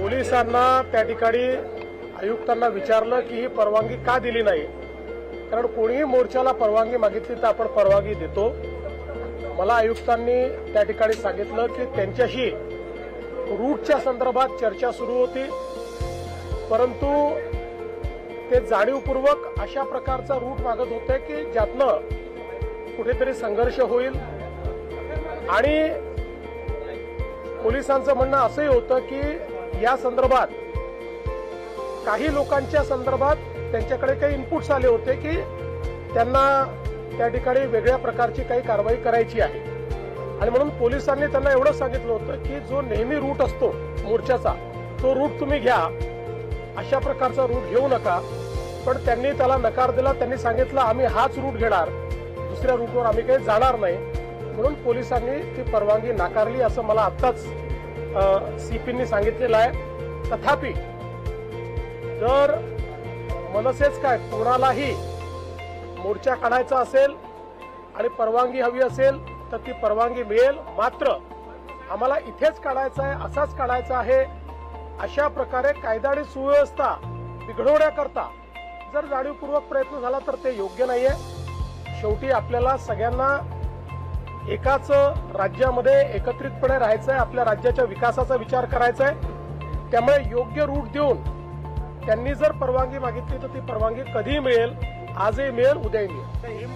पोलिसांना त्या ठिकाणी आयुक्तांना विचारलं की ही परवानगी का दिली नाही, कारण कोणीही मोर्चाला परवानगी मागितली तर आपण परवानगी देतो. मला आयुक्तांनी त्या ठिकाणी सांगितलं की त्यांच्याशी रूटच्या संदर्भात चर्चा सुरू होती, परंतु ते जाणीवपूर्वक अशा प्रकारचा रूट मागत होते की ज्यातनं कुठेतरी संघर्ष होईल. आणि पोलिसांचं म्हणणं असंही होतं की या संदर्भात काही लोकांच्या संदर्भात त्यांच्याकडे काही इनपुट्स आले होते की त्यांना त्या ठिकाणी वेगळ्या प्रकारची काही कारवाई करायची आहे. आणि म्हणून पोलिसांनी त्यांना एवढं सांगितलं होतं की जो नेहमी रूट असतो मोर्चाचा तो रूट तुम्ही घ्या, अशा प्रकारचा रूट घेऊ नका. पण त्यांनी त्याला नकार दिला. त्यांनी सांगितलं आम्ही हाच रूट घेणार, दुसऱ्या रूटवर आम्ही काही जाणार नाही. म्हणून पोलिसांनी ती परवानगी नाकारली असं मला आत्ताच सीपींनी सांगितलेलं आहे. तथापि जर मनसेच काय कोणालाही मोर्चा काढायचा असेल आणि परवानगी हवी असेल तर ती परवानगी मिळेल. मात्र आम्हाला इथेच काढायचा आहे, असाच काढायचा आहे, अशा प्रकारे कायदा आणि सुव्यवस्था बिघडवण्याकरता जर जाणीवपूर्वक प्रयत्न झाला तर ते योग्य नाहीये. शेवटी आपल्याला सगळ्यांना एकाच राज्यामध्ये एकत्रितपणे राहायचंय, आपल्या राज्याच्या विकासाचा विचार करायचा आहे. त्यामुळे योग्य रूट देऊन त्यांनी जर परवानगी मागितली तर ती परवानगी कधीही मिळेल, आजही मिळेल, उद्याही मिळेल.